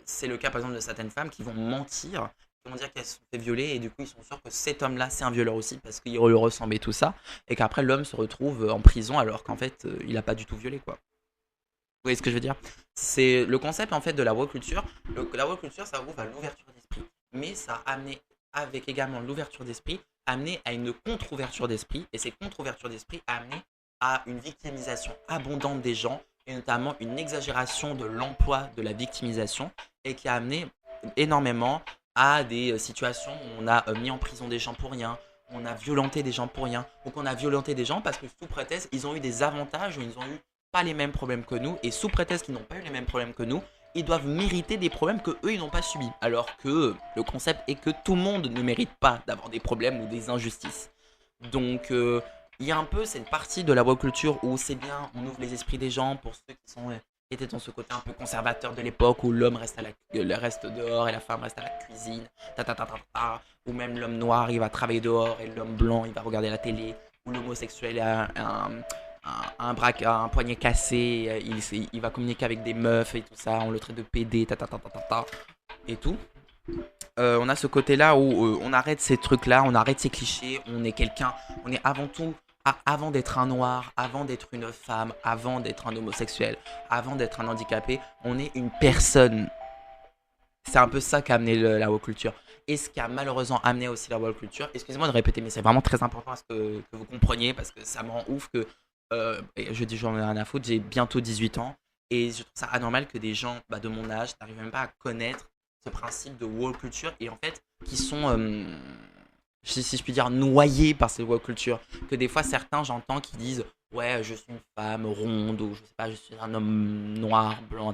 C'est le cas par exemple de certaines femmes qui vont mentir, qui vont dire qu'elles se sont fait violer et du coup ils sont sûrs que cet homme-là c'est un violeur aussi parce qu'il lui ressemble et tout ça, et qu'après l'homme se retrouve en prison alors qu'en fait il a pas du tout violé quoi. Vous voyez ce que je veux dire? C'est le concept en fait de la woke culture. La woke culture ça ouvre à l'ouverture d'esprit, mais ça a amené avec également l'ouverture d'esprit, amené à une contre-ouverture d'esprit, et ces contre-ouvertures d'esprit amené à une victimisation abondante des gens, et notamment une exagération de l'emploi de la victimisation, et qui a amené énormément à des situations où on a mis en prison des gens pour rien, on a violenté des gens pour rien, ou qu'on a violenté des gens parce que sous prétexte, ils ont eu des avantages ou ils ont eu pas les mêmes problèmes que nous, et sous prétexte qu'ils n'ont pas eu les mêmes problèmes que nous, ils doivent mériter des problèmes que eux ils n'ont pas subis. Alors que le concept est que tout le monde ne mérite pas d'avoir des problèmes ou des injustices. Donc il y a un peu cette partie de la woke culture où c'est bien, on ouvre les esprits des gens pour ceux qui étaient dans ce côté un peu conservateur de l'époque où l'homme reste dehors et la femme reste à la cuisine, ou même l'homme noir il va travailler dehors et l'homme blanc il va regarder la télé, ou l'homosexuel a un poignet cassé, il va communiquer avec des meufs et tout ça, on le traite de PD, et tout. On a ce côté-là où on arrête ces trucs-là, on arrête ces clichés, on est quelqu'un, on est avant tout, avant d'être un noir, avant d'être une femme, avant d'être un homosexuel, avant d'être un handicapé, on est une personne. C'est un peu ça qu'a amené la woke culture. Et ce qui a malheureusement amené aussi la woke culture, excusez-moi de répéter, mais c'est vraiment très important à ce que vous compreniez, parce que ça me rend ouf que, je dis j'en ai rien à foutre, j'ai bientôt 18 ans, et je trouve ça anormal que des gens de mon âge n'arrivent même pas à connaître ce principe de woke culture, et en fait, qui sont, si je puis dire, noyés par cette woke culture. Que des fois, certains, j'entends, qui disent ouais, je suis une femme ronde, ou je sais pas, je suis un homme noir, blanc,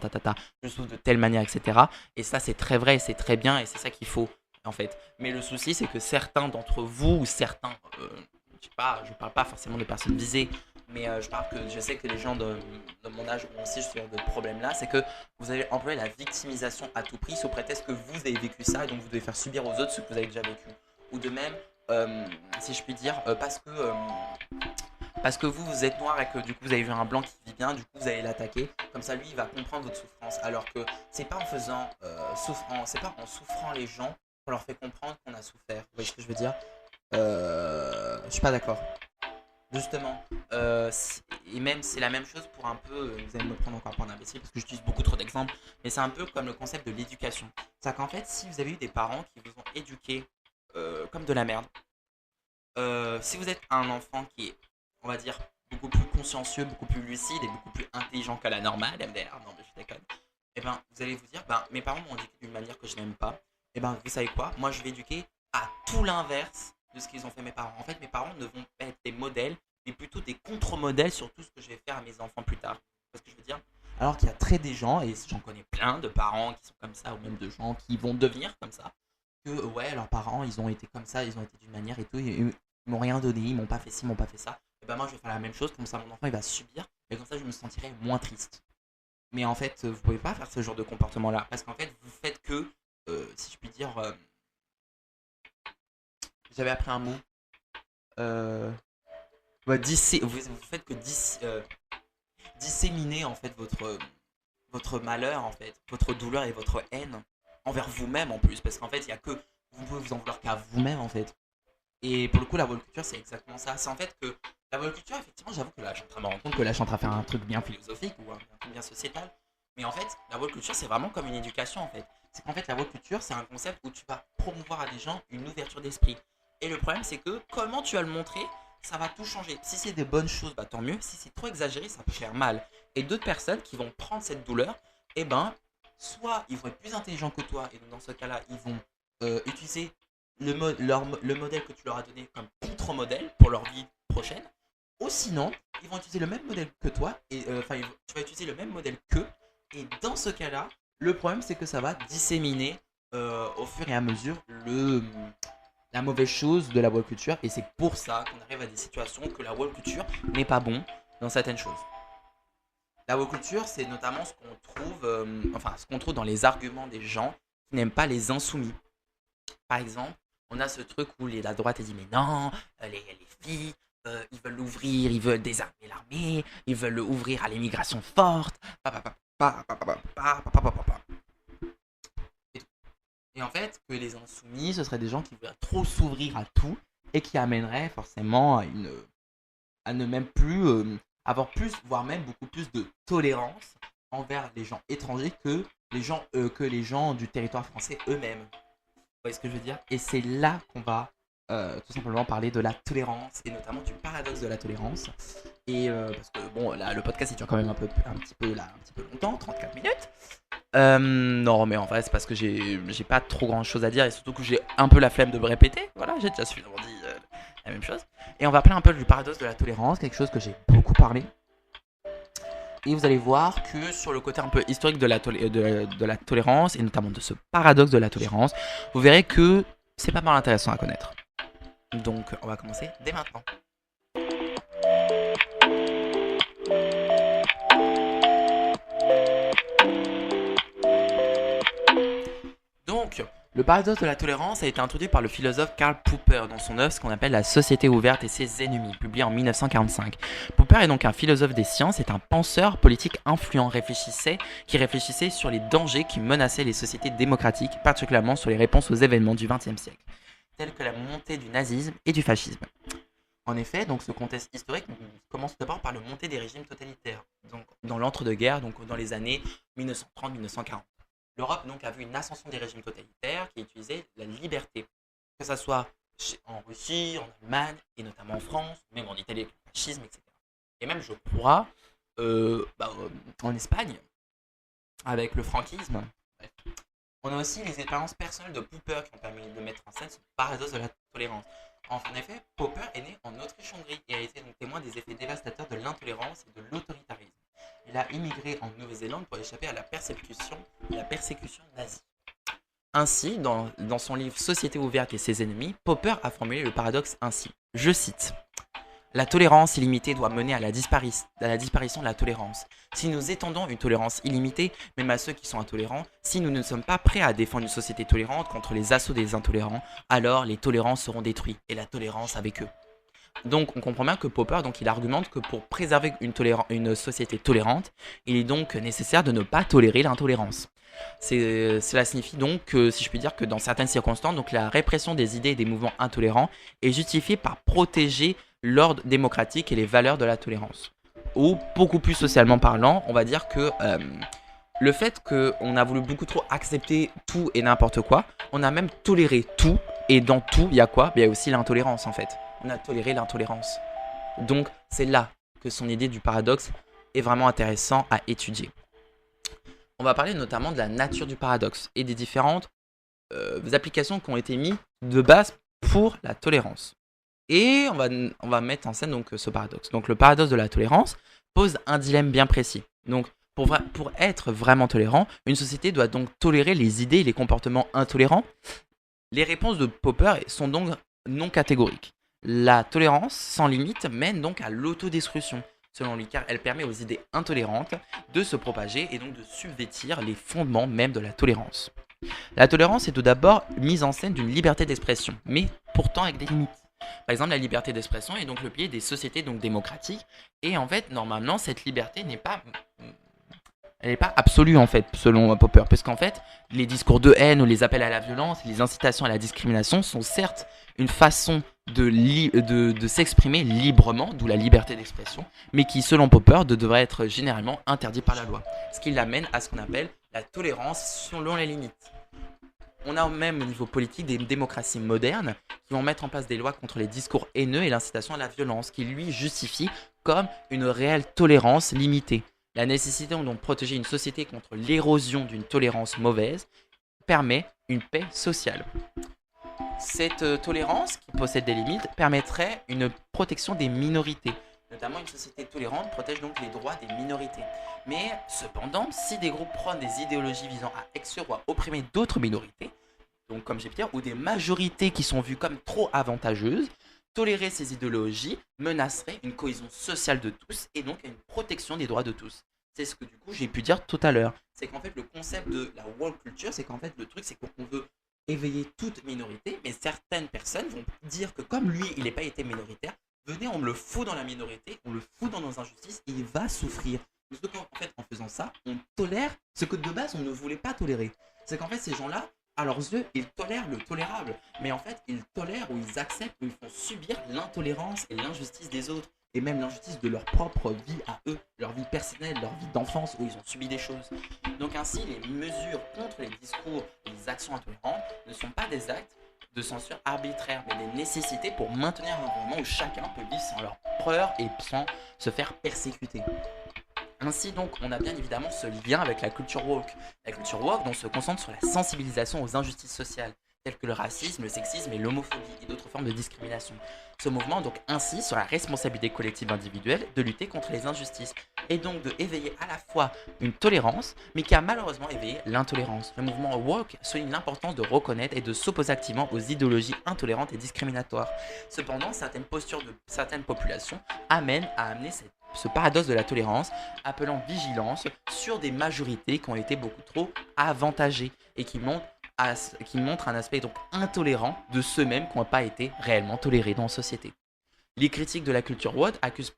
je souffre de telle manière, etc. Et ça, c'est très vrai, c'est très bien, et c'est ça qu'il faut, en fait. Mais le souci, c'est que certains d'entre vous, ou certains, je sais pas, je parle pas forcément de personnes visées, mais je sais que les gens de mon âge ont aussi ce genre de problème-là, c'est que vous avez employé la victimisation à tout prix sous prétexte que vous avez vécu ça et donc vous devez faire subir aux autres ce que vous avez déjà vécu. Ou de même, si je puis dire, parce que vous êtes noir et que du coup vous avez vu un blanc qui vit bien, du coup vous allez l'attaquer, comme ça lui il va comprendre votre souffrance, alors que c'est pas en faisant c'est pas en souffrant les gens qu'on leur fait comprendre qu'on a souffert. Vous voyez ce que je veux dire? Je suis pas d'accord. Justement, et même c'est la même chose pour un peu, vous allez me prendre encore pour un imbécile parce que j'utilise beaucoup trop d'exemples, mais c'est un peu comme le concept de l'éducation. C'est-à-dire qu'en fait, si vous avez eu des parents qui vous ont éduqué comme de la merde, si vous êtes un enfant qui est, on va dire, beaucoup plus consciencieux, beaucoup plus lucide et beaucoup plus intelligent qu'à la normale, MDR, non mais je déconne, et ben vous allez vous dire, ben mes parents m'ont éduqué d'une manière que je n'aime pas, et ben vous savez quoi, moi je vais éduquer à tout l'inverse de ce qu'ils ont fait mes parents. En fait, mes parents ne vont pas être des modèles, mais plutôt des contre-modèles sur tout ce que je vais faire à mes enfants plus tard. C'est ce que je veux dire. Alors qu'il y a très des gens, et j'en connais plein de parents qui sont comme ça, ou même de gens qui vont devenir comme ça, que ouais, leurs parents, ils ont été comme ça, ils ont été d'une manière et tout, ils m'ont rien donné, ils m'ont pas fait ci, ils m'ont pas fait ça. Et ben moi, je vais faire la même chose, comme ça mon enfant, il va subir, et comme ça, je me sentirai moins triste. Mais en fait, vous pouvez pas faire ce genre de comportement-là, parce qu'en fait, vous faites que, si je puis dire, j'avais appris un mot. Vous faites que disséminer en fait votre malheur, en fait, votre douleur et votre haine envers vous-même en plus, parce qu'en fait, il y a que vous pouvez vous en vouloir qu'à vous-même en fait. Et pour le coup, la woke culture, c'est exactement ça. C'est en fait que la woke culture, effectivement, j'avoue que là, je suis en train de me rendre compte que là, je suis en train de faire un truc bien philosophique ou un truc bien sociétal. Mais en fait, la woke culture, c'est vraiment comme une éducation en fait. C'est qu'en fait, la woke culture, c'est un concept où tu vas promouvoir à des gens une ouverture d'esprit. Et le problème, c'est que comment tu vas le montrer, ça va tout changer. Si c'est des bonnes choses, bah tant mieux. Si c'est trop exagéré, ça peut faire mal. Et d'autres personnes qui vont prendre cette douleur, eh ben, soit ils vont être plus intelligents que toi, et donc dans ce cas-là, ils vont utiliser le modèle que tu leur as donné comme contre-modèle pour leur vie prochaine. Ou sinon, ils vont utiliser le même modèle que toi, et tu vas utiliser le même modèle qu'eux. Et dans ce cas-là, le problème, c'est que ça va disséminer au fur et à mesure la mauvaise chose de la woke culture, et c'est pour ça qu'on arrive à des situations que la woke culture n'est pas bon dans certaines choses. La woke culture, c'est notamment ce qu'on trouve dans les arguments des gens qui n'aiment pas les insoumis. Par exemple, on a ce truc où la droite dit mais non, les filles, ils veulent l'ouvrir, ils veulent désarmer l'armée, ils veulent l'ouvrir à l'immigration forte, et en fait, que les insoumis, ce seraient des gens qui voudraient trop s'ouvrir à tout et qui amèneraient forcément à ne même plus avoir plus, voire même beaucoup plus de tolérance envers les gens étrangers que les gens du territoire français eux-mêmes. Vous voyez ce que je veux dire? Et c'est là qu'on va tout simplement parler de la tolérance et notamment du paradoxe de la tolérance. Et parce que bon, là, le podcast il dure quand même un petit peu longtemps, 34 minutes. Non, mais en vrai, c'est parce que j'ai pas trop grand chose à dire et surtout que j'ai un peu la flemme de me répéter. Voilà, j'ai déjà suffisamment dit la même chose. Et on va parler un peu du paradoxe de la tolérance, quelque chose que j'ai beaucoup parlé. Et vous allez voir que sur le côté un peu historique de la tolérance, et notamment de ce paradoxe de la tolérance, vous verrez que c'est pas mal intéressant à connaître. Donc, on va commencer dès maintenant. Donc, le paradoxe de la tolérance a été introduit par le philosophe Karl Popper dans son œuvre, ce qu'on appelle La Société ouverte et ses ennemis, publié en 1945. Popper est donc un philosophe des sciences et un penseur politique influent qui réfléchissait sur les dangers qui menaçaient les sociétés démocratiques, particulièrement sur les réponses aux événements du XXe siècle, tels que la montée du nazisme et du fascisme. En effet, donc ce contexte historique commence d'abord par la montée des régimes totalitaires, donc dans l'entre-deux-guerres, donc dans les années 1930-1940. L'Europe donc a vu une ascension des régimes totalitaires qui utilisaient la liberté, que ce soit en Russie, en Allemagne et notamment en France, même en Italie avec le fascisme, etc. Et même, je crois, en Espagne avec le franquisme. Bref. On a aussi les expériences personnelles de Popper qui ont permis de mettre en scène ce paradoxe de la tolérance. En effet, Popper est né en Autriche-Hongrie et a été donc témoin des effets dévastateurs de l'intolérance et de l'autoritarisme. Il a immigré en Nouvelle-Zélande pour échapper à la persécution nazie. Ainsi, dans son livre Société ouverte et ses ennemis, Popper a formulé le paradoxe ainsi. Je cite. La tolérance illimitée doit mener à la disparition de la tolérance. Si nous étendons une tolérance illimitée, même à ceux qui sont intolérants, si nous ne sommes pas prêts à défendre une société tolérante contre les assauts des intolérants, alors les tolérants seront détruits, et la tolérance avec eux. Donc on comprend bien que Popper il argumente que pour préserver une société tolérante, il est donc nécessaire de ne pas tolérer l'intolérance. Cela signifie donc que, si je puis dire, que dans certaines circonstances, donc la répression des idées et des mouvements intolérants est justifiée par protéger l'ordre démocratique et les valeurs de la tolérance. Ou, beaucoup plus socialement parlant, on va dire que le fait qu'on a voulu beaucoup trop accepter tout et n'importe quoi, on a même toléré tout, et dans tout, il y a quoi ? Il y a aussi l'intolérance en fait. On a toléré l'intolérance. Donc, c'est là que son idée du paradoxe est vraiment intéressant à étudier. On va parler notamment de la nature du paradoxe et des différentes applications qui ont été mises de base pour la tolérance. Et on va mettre en scène donc ce paradoxe. Donc le paradoxe de la tolérance pose un dilemme bien précis. Donc pour être vraiment tolérant, une société doit donc tolérer les idées et les comportements intolérants. Les réponses de Popper sont donc non catégoriques. La tolérance sans limite mène donc à l'autodestruction, selon lui, car elle permet aux idées intolérantes de se propager et donc de subvertir les fondements même de la tolérance. La tolérance est tout d'abord mise en scène d'une liberté d'expression, mais pourtant avec des limites. Par exemple, la liberté d'expression est donc le pilier des sociétés donc démocratiques, et en fait, normalement, cette liberté n'est pas absolue en fait, selon Popper, parce qu'en fait, les discours de haine ou les appels à la violence, les incitations à la discrimination sont certes une façon de s'exprimer librement, d'où la liberté d'expression, mais qui, selon Popper, devrait être généralement interdit par la loi, ce qui l'amène à ce qu'on appelle la tolérance selon les limites. On a même au niveau politique des démocraties modernes qui vont mettre en place des lois contre les discours haineux et l'incitation à la violence, qui lui justifient comme une réelle tolérance limitée. La nécessité donc de protéger une société contre l'érosion d'une tolérance mauvaise permet une paix sociale. Cette tolérance, qui possède des limites, permettrait une protection des minorités. Notamment, une société tolérante protège donc les droits des minorités. Mais cependant, si des groupes prônent des idéologies visant à exclure ou à opprimer d'autres minorités, donc comme j'ai pu dire, ou des majorités qui sont vues comme trop avantageuses, tolérer ces idéologies menacerait une cohésion sociale de tous et donc une protection des droits de tous. C'est ce que du coup j'ai pu dire tout à l'heure. C'est qu'en fait le concept de la world culture, c'est qu'en fait le truc c'est qu'on veut éveiller toute minorité, mais certaines personnes vont dire que comme lui il n'a pas été minoritaire, venez on me le fout dans la minorité, on le fout dans nos injustices et il va souffrir. Donc en fait en faisant ça, on tolère ce que de base on ne voulait pas tolérer. C'est qu'en fait ces gens-là, à leurs yeux, ils tolèrent le tolérable. Mais en fait, ils tolèrent ou ils acceptent ou ils font subir l'intolérance et l'injustice des autres. Et même l'injustice de leur propre vie à eux, leur vie personnelle, leur vie d'enfance où ils ont subi des choses. Donc ainsi, les mesures contre les discours et les actions intolérantes ne sont pas des actes de censure arbitraire, mais des nécessités pour maintenir un environnement où chacun peut vivre sans leur peur et sans se faire persécuter. Ainsi donc, on a bien évidemment ce lien avec la culture woke. La culture woke donc, se concentre sur la sensibilisation aux injustices sociales, telles que le racisme, le sexisme et l'homophobie et d'autres formes de discrimination. Ce mouvement donc insiste sur la responsabilité collective individuelle de lutter contre les injustices et donc de éveiller à la fois une tolérance, mais qui a malheureusement éveillé l'intolérance. Le mouvement woke souligne l'importance de reconnaître et de s'opposer activement aux idéologies intolérantes et discriminatoires. Cependant, certaines postures de certaines populations amènent à amener ce paradoxe de la tolérance, appelant vigilance sur des majorités qui ont été beaucoup trop avantagées et qui montrent un aspect donc intolérant de ceux-mêmes qui n'ont pas été réellement tolérés dans la société. Les critiques de la culture woke accusent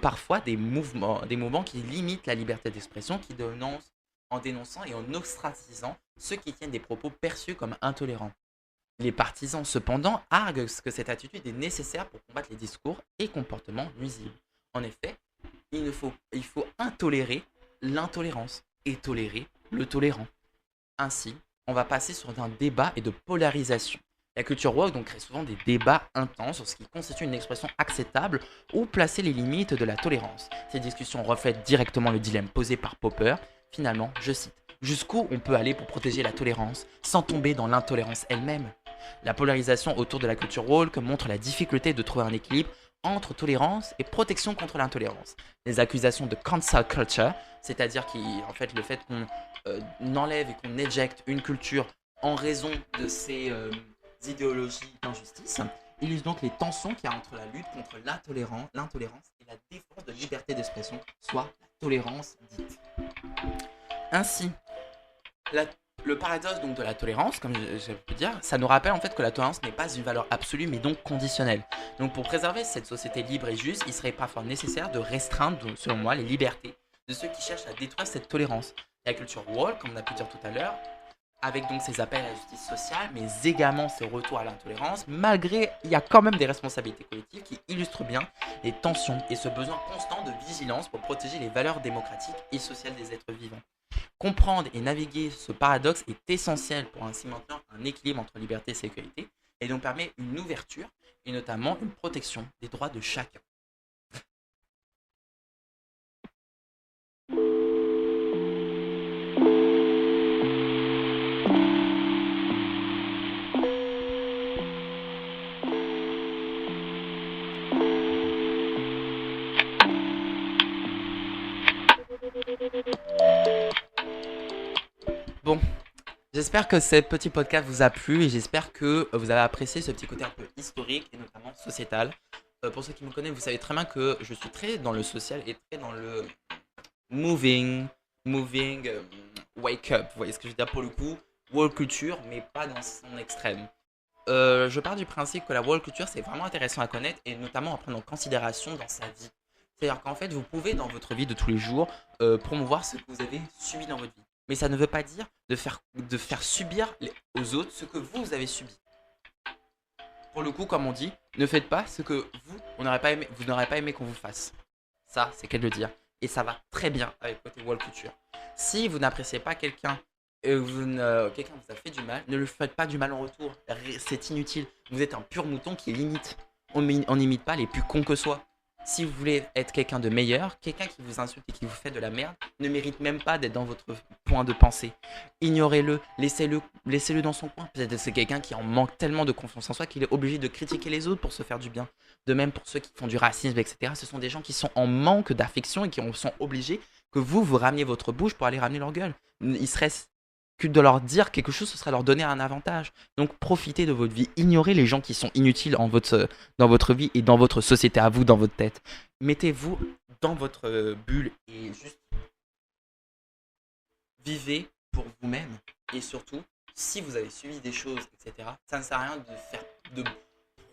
parfois des mouvements qui limitent la liberté d'expression, qui dénoncent en dénonçant et en ostracisant ceux qui tiennent des propos perçus comme intolérants. Les partisans, cependant, arguent que cette attitude est nécessaire pour combattre les discours et comportements nuisibles. En effet, il faut intolérer l'intolérance et tolérer le tolérant. Ainsi, on va passer sur un débat et de polarisation. La culture woke donc crée souvent des débats intenses sur ce qui constitue une expression acceptable ou placer les limites de la tolérance. Ces discussions reflètent directement le dilemme posé par Popper. Finalement, je cite, jusqu'où on peut aller pour protéger la tolérance sans tomber dans l'intolérance elle-même. La polarisation autour de la culture woke montre la difficulté de trouver un équilibre entre tolérance et protection contre l'intolérance. Les accusations de cancel culture, c'est-à-dire le fait qu'on enlève et qu'on éjecte une culture en raison de ses idéologies d'injustice, illustrent donc les tensions qu'il y a entre la lutte contre l'intolérance et la défense de liberté d'expression, soit la tolérance dite. Ainsi, le paradoxe donc de la tolérance, comme je peux dire, ça nous rappelle en fait que la tolérance n'est pas une valeur absolue mais donc conditionnelle. Donc pour préserver cette société libre et juste, il serait parfois nécessaire de restreindre, selon moi, les libertés de ceux qui cherchent à détruire cette tolérance. La culture woke, comme on a pu dire tout à l'heure, avec donc ses appels à la justice sociale, mais également ses retours à l'intolérance, malgré, il y a quand même des responsabilités collectives qui illustrent bien les tensions et ce besoin constant de vigilance pour protéger les valeurs démocratiques et sociales des êtres vivants. Comprendre et naviguer ce paradoxe est essentiel pour ainsi maintenir un équilibre entre liberté et sécurité et donc permet une ouverture et notamment une protection des droits de chacun. Bon, j'espère que ce petit podcast vous a plu et j'espère que vous avez apprécié ce petit côté un peu historique et notamment sociétal. Pour ceux qui me connaissent, vous savez très bien que je suis très dans le social et très dans le moving, wake up. Vous voyez ce que je veux dire pour le coup, world culture, mais pas dans son extrême. Je pars du principe que la world culture, c'est vraiment intéressant à connaître et notamment à prendre en considération dans sa vie. C'est-à-dire qu'en fait, vous pouvez dans votre vie de tous les jours promouvoir ce que vous avez subi dans votre vie. Mais ça ne veut pas dire de faire subir aux autres ce que vous avez subi. Pour le coup, comme on dit, ne faites pas ce que vous n'aurez pas aimé qu'on vous fasse. Ça, c'est qu'elle le dire. Et ça va très bien avec côté world culture. Si vous n'appréciez pas quelqu'un, quelqu'un vous a fait du mal, ne lui faites pas du mal en retour. C'est inutile. Vous êtes un pur mouton qui limite. On n'imite pas les plus cons que soi. Si vous voulez être quelqu'un de meilleur, quelqu'un qui vous insulte et qui vous fait de la merde ne mérite même pas d'être dans votre point de pensée. Ignorez-le, laissez-le dans son coin. Peut-être que c'est quelqu'un qui en manque tellement de confiance en soi qu'il est obligé de critiquer les autres pour se faire du bien. De même pour ceux qui font du racisme, etc. Ce sont des gens qui sont en manque d'affection et qui sont obligés que vous rameniez votre bouche pour aller ramener leur gueule. Il serait que de leur dire quelque chose, ce serait leur donner un avantage. Donc profitez de votre vie, ignorez les gens qui sont inutiles dans votre vie et dans votre société à vous, dans votre tête. Mettez-vous dans votre bulle et juste vivez pour vous-même. Et surtout, si vous avez subi des choses, etc., ça ne sert à rien de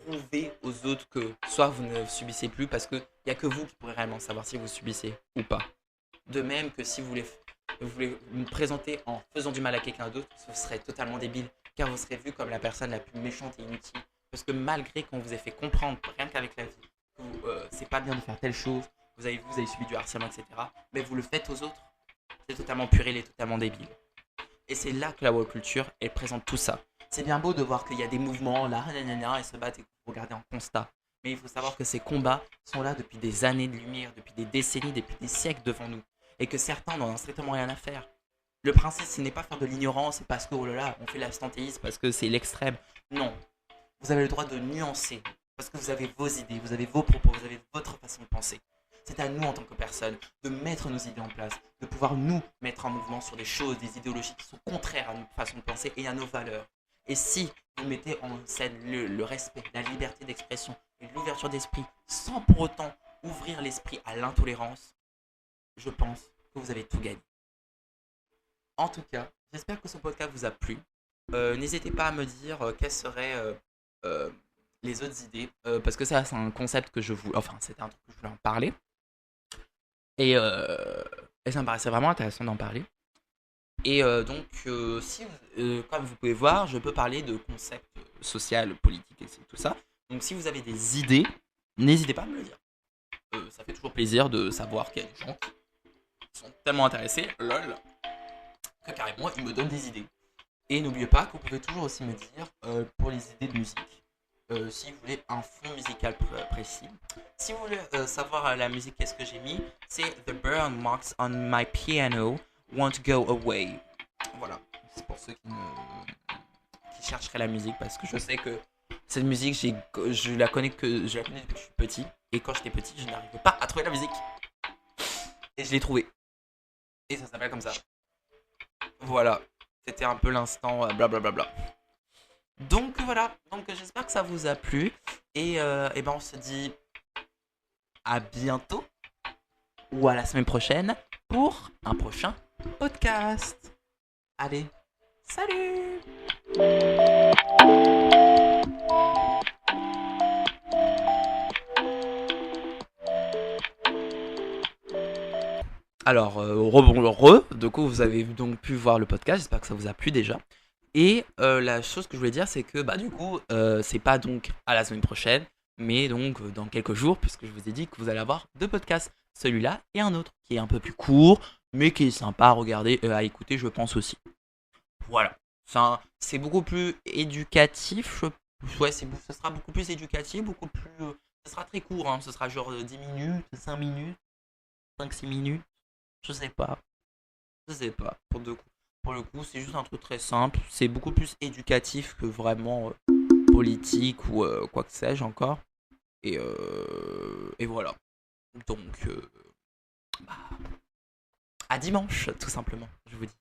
prouver aux autres que soit vous ne subissez plus parce qu'il n'y a que vous qui pourrez réellement savoir si vous subissez ou pas. De même que si vous voulez vous présenter en faisant du mal à quelqu'un d'autre, ce serait totalement débile, car vous serez vu comme la personne la plus méchante et inutile. Parce que malgré qu'on vous ait fait comprendre, rien qu'avec la vie, que c'est pas bien de faire telle chose, vous avez subi du harcèlement, etc., mais vous le faites aux autres, c'est totalement puéril et totalement débile. Et c'est là que la woke culture, elle présente tout ça. C'est bien beau de voir qu'il y a des mouvements là, et se battent et vous regardez en constat. Mais il faut savoir que ces combats sont là depuis des années de lumière, depuis des décennies, depuis des siècles devant nous. et que certains n'en ont strictement rien à faire. Le principe, ce n'est pas faire de l'ignorance parce que, oh là là, on fait l'abstentéisme parce que c'est l'extrême. Non, vous avez le droit de nuancer parce que vous avez vos idées, vous avez vos propos, vous avez votre façon de penser. C'est à nous en tant que personnes de mettre nos idées en place, de pouvoir nous mettre en mouvement sur des choses, des idéologies qui sont contraires à notre façon de penser et à nos valeurs. Et si vous mettez en scène le respect, la liberté d'expression et l'ouverture d'esprit sans pour autant ouvrir l'esprit à l'intolérance, je pense que vous avez tout gagné. En tout cas, j'espère que ce podcast vous a plu. N'hésitez pas à me dire quelles seraient les autres idées, parce que ça, c'est un concept que je vous... Enfin, c'était un truc que je voulais en parler. Et ça me paraissait vraiment intéressant d'en parler. Et donc, si comme vous pouvez voir, je peux parler de concepts sociaux, politiques et tout ça. Donc, si vous avez des idées, n'hésitez pas à me le dire. Ça fait toujours plaisir de savoir qu'il y a des gens qui sont tellement intéressés, lol, que carrément, ils me donnent des idées. Et n'oubliez pas que vous pouvez toujours aussi me dire, pour les idées de musique, si vous voulez un fond musical précis. Si vous voulez savoir la musique, qu'est-ce que j'ai mis, c'est The Burn Marks on My Piano Won't Go Away. Voilà, c'est pour ceux qui chercheraient la musique, parce que je sais que cette musique, je la connais depuis que je suis petit. Et quand j'étais petit, je n'arrivais pas à trouver la musique. Et je l'ai trouvée. Et ça s'appelle comme ça. Voilà, c'était un peu l'instant blablabla. Donc voilà, donc j'espère que ça vous a plu. Et ben on se dit à bientôt ou à la semaine prochaine pour un prochain podcast. Allez, salut! Alors, du coup vous avez donc pu voir le podcast, j'espère que ça vous a plu déjà. Et la chose que je voulais dire, c'est que bah du coup, c'est pas donc à la semaine prochaine, mais donc dans quelques jours, puisque je vous ai dit que vous allez avoir 2 podcasts, celui-là et un autre, qui est un peu plus court, mais qui est sympa à regarder, à écouter, je pense aussi. Voilà, c'est beaucoup plus éducatif, ouais, ce sera beaucoup plus éducatif, beaucoup plus... ce sera très court, hein. Ce sera genre 10 minutes, 5 minutes, 5-6 minutes, je sais pas, pour le coup, c'est juste un truc très simple. C'est beaucoup plus éducatif que vraiment politique ou quoi que sais-je encore. Et voilà. Donc, bah, à dimanche, tout simplement, je vous dis.